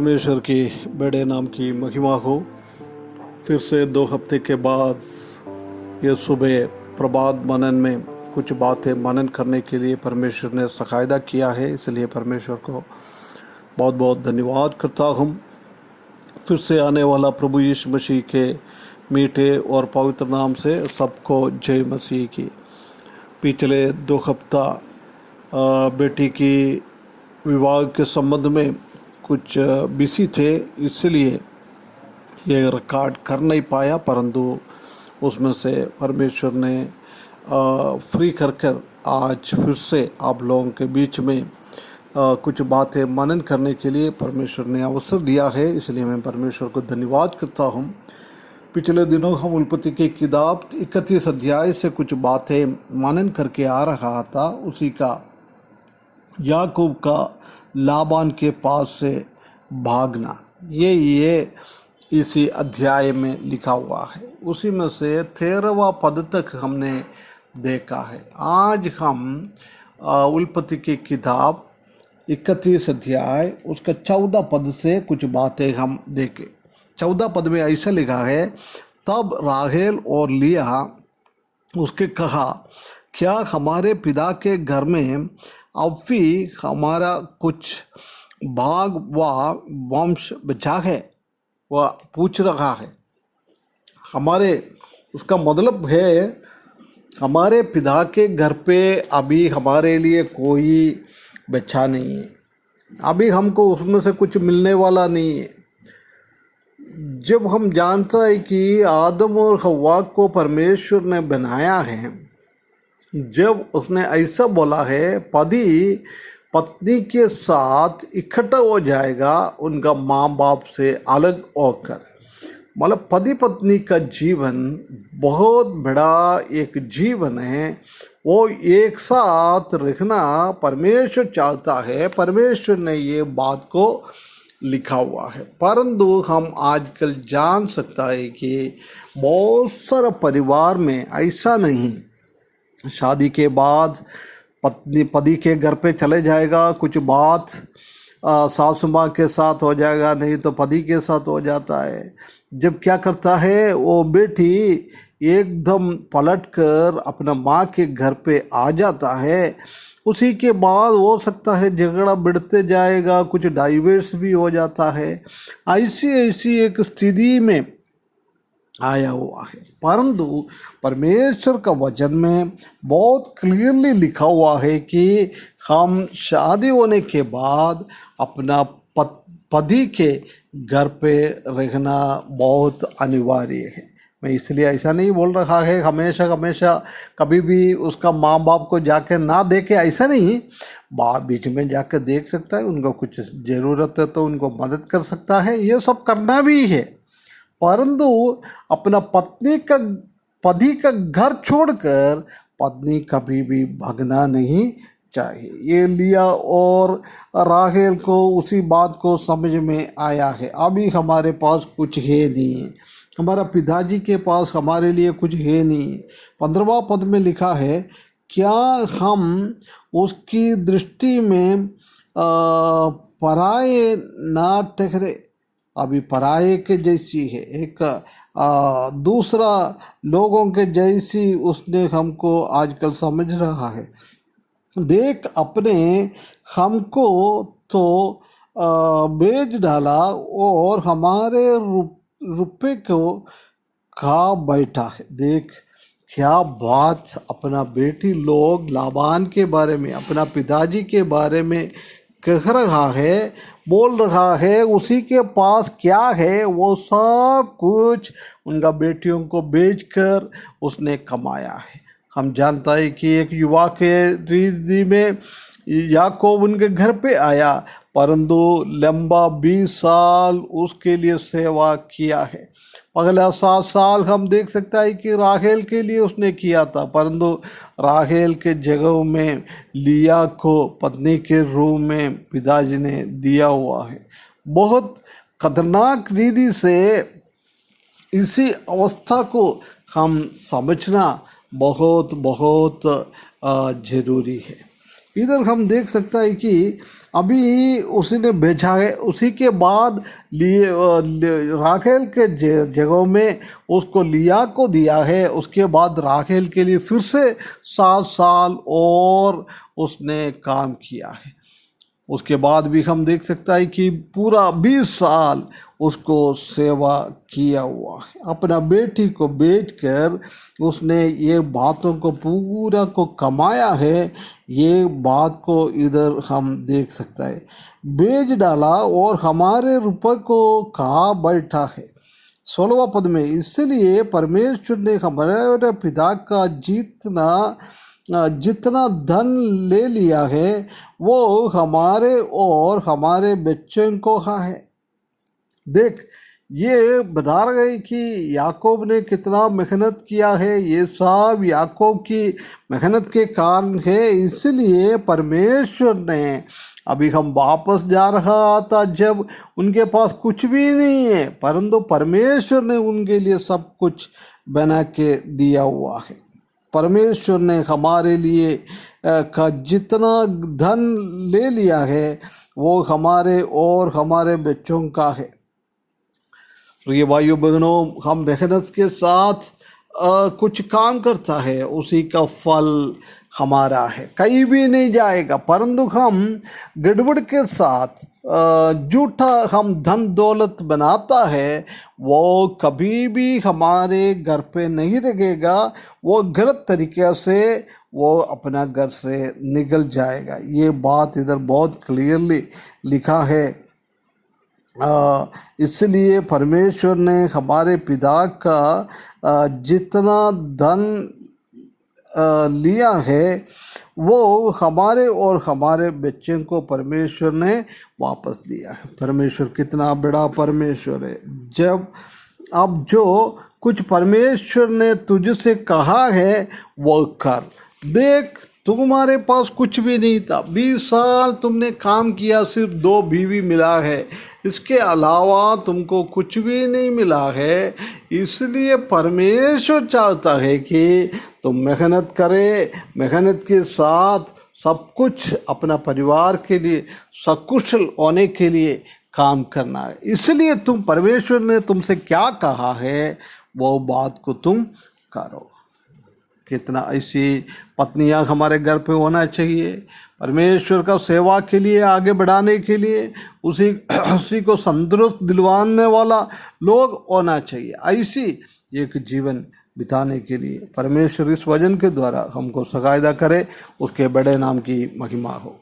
परमेश्वर की बड़े नाम की महिमा हो। फिर से 2 हफ्ते के बाद ये सुबह प्रभात मनन में कुछ बातें मनन करने के लिए परमेश्वर ने सकायदा किया है, इसलिए परमेश्वर को बहुत बहुत धन्यवाद करता हूँ। फिर से आने वाला प्रभु यीशु मसीह के मीठे और पवित्र नाम से सबको जय मसीह की। पिछले 2 हफ्ता बेटी की विवाह के संबंध में कुछ बिजी थे, इसलिए ये रिकॉर्ड कर नहीं पाया, परंतु उसमें से परमेश्वर ने फ्री कर आज फिर से आप लोगों के बीच में कुछ बातें मनन करने के लिए परमेश्वर ने अवसर दिया है, इसलिए मैं परमेश्वर को धन्यवाद करता हूँ। पिछले दिनों हम उत्पत्ति की किताब 31 अध्याय से कुछ बातें मनन करके आ रहा था। उसी का याकूब का लाबान के पास से भागना, ये इसी अध्याय में लिखा हुआ है। उसी में से 13वां पद तक हमने देखा है। आज हम उत्पत्ति की किताब 31 अध्याय उसका 14 पद से कुछ बातें हम देखें। 14 पद में ऐसा लिखा है, तब राहेल और लिया उसके कहा, क्या हमारे पिता के घर में अब भी हमारा कुछ भाग व वंश बचा है? वह पूछ रहा है। उसका मतलब है हमारे पिता के घर पे अभी हमारे लिए कोई बचा नहीं है, अभी हमको उसमें से कुछ मिलने वाला नहीं है। जब हम जानता है कि आदम और हव्वा को परमेश्वर ने बनाया है, जब उसने ऐसा बोला है पति पत्नी के साथ इकट्ठा हो जाएगा उनका माँ बाप से अलग होकर, मतलब पति पत्नी का जीवन बहुत बड़ा एक जीवन है। वो एक साथ रहना परमेश्वर चाहता है, परमेश्वर ने ये बात को लिखा हुआ है। परंतु हम आजकल जान सकता है कि बहुत सारा परिवार में ऐसा नहीं, शादी के बाद पति के घर पे चले जाएगा, कुछ बात सासू माँ के साथ हो जाएगा, नहीं तो पति के साथ हो जाता है। जब क्या करता है वो बेटी एकदम पलट कर अपना माँ के घर पे आ जाता है, उसी के बाद हो सकता है झगड़ा बढ़ते जाएगा, कुछ डाइवर्स भी हो जाता है। ऐसी एक स्थिति में आया हुआ है। परंतु परमेश्वर का वचन में बहुत क्लियरली लिखा हुआ है कि हम शादी होने के बाद अपना पति के घर पे रहना बहुत अनिवार्य है। मैं इसलिए ऐसा नहीं बोल रहा है हमेशा कभी भी उसका माँ बाप को जाके ना देखे, ऐसा नहीं, बीच में जाकर देख सकता है, उनको कुछ ज़रूरत है तो उनको मदद कर सकता है, ये सब करना भी है। परंतु अपना पति का घर छोड़कर पत्नी कभी भी भागना नहीं चाहिए। ये लिया और राहेल को उसी बात को समझ में आया है, अभी हमारे पास कुछ है नहीं, हमारा पिताजी के पास हमारे लिए कुछ है नहीं। 15वां पद में लिखा है, क्या हम उसकी दृष्टि में पराये ना ठहरे? अभी पराये के जैसी है, एक दूसरा लोगों के जैसी उसने हमको आजकल समझ रहा है। देख अपने हमको तो बेच डाला और हमारे रुपए को खा बैठा है। देख क्या बात अपना बेटी लोग लाबान के बारे में, अपना पिताजी के बारे में कह रहा है, बोल रहा है। उसी के पास क्या है वो सब कुछ उनका बेटियों को बेचकर उसने कमाया है। हम जानता है कि एक युवा के रीति में याकूब उनके घर पे आया, परंतु लंबा 20 साल उसके लिए सेवा किया है। अगला 7 साल हम देख सकता है कि राहेल के लिए उसने किया था, परंतु राहेल के जगह में लिया को पत्नी के रूप में पिताजी ने दिया हुआ है। बहुत खतरनाक रीति से इसी अवस्था को हम समझना बहुत ज़रूरी है। इधर हम देख सकता है कि अभी उसने भेजा है। उसी के बाद राखेल के जगह में उसको लिया को दिया है। उसके बाद राखेल के लिए फिर से 7 साल और उसने काम किया है। उसके बाद भी हम देख सकता है कि पूरा 20 साल उसको सेवा किया हुआ है। अपना बेटी को बेचकर उसने ये बातों को पूरा को कमाया है। ये बात को इधर हम देख सकता है। बेच डाला और हमारे रुपए को खा बैठा है। 16वां पद में, इसलिए परमेश्वर ने हमारे पिता का जितना धन ले लिया है वो हमारे और हमारे बच्चों को है। देख, ये बता रहे कि याकूब ने कितना मेहनत किया है। ये सब याकूब की मेहनत के कारण है। इसलिए परमेश्वर ने, अभी हम वापस जा रहा था जब उनके पास कुछ भी नहीं है, परंतु परमेश्वर ने उनके लिए सब कुछ बना के दिया हुआ है। परमेश्वर ने हमारे लिए का जितना धन ले लिया है वो हमारे और हमारे बच्चों का है। प्रिय भाइयों बहनों, हम मेहनत के साथ कुछ काम करता है, उसी का फल हमारा है, कहीं भी नहीं जाएगा। परंतु हम गड़बड़ के साथ झूठा हम धन दौलत बनाता है, वो कभी भी हमारे घर पे नहीं लगेगा। वो गलत तरीके से वो अपना घर से निकल जाएगा। ये बात इधर बहुत क्लियरली लिखा है। इसलिए परमेश्वर ने हमारे पिता का जितना धन लिया है वो हमारे और हमारे बच्चों को परमेश्वर ने वापस दिया है। परमेश्वर कितना बड़ा परमेश्वर है। जब अब जो कुछ परमेश्वर ने तुझसे कहा है वो कर। देख, तुम्हारे पास कुछ भी नहीं था, 20 साल तुमने काम किया, सिर्फ 2 बीवी मिला है, इसके अलावा तुमको कुछ भी नहीं मिला है। इसलिए परमेश्वर चाहता है कि तुम मेहनत करे, मेहनत के साथ सब कुछ अपना परिवार के लिए सकुशल होने के लिए काम करना है। इसलिए परमेश्वर ने तुमसे क्या कहा है वो बात को तुम करो। कितना ऐसी पत्नियां हमारे घर पे होना चाहिए, परमेश्वर का सेवा के लिए आगे बढ़ाने के लिए, उसी को संतुष्ट दिलवाने वाला लोग होना चाहिए। ऐसी एक जीवन बिताने के लिए परमेश्वर इस वचन के द्वारा हमको सहायता करे। उसके बड़े नाम की महिमा हो।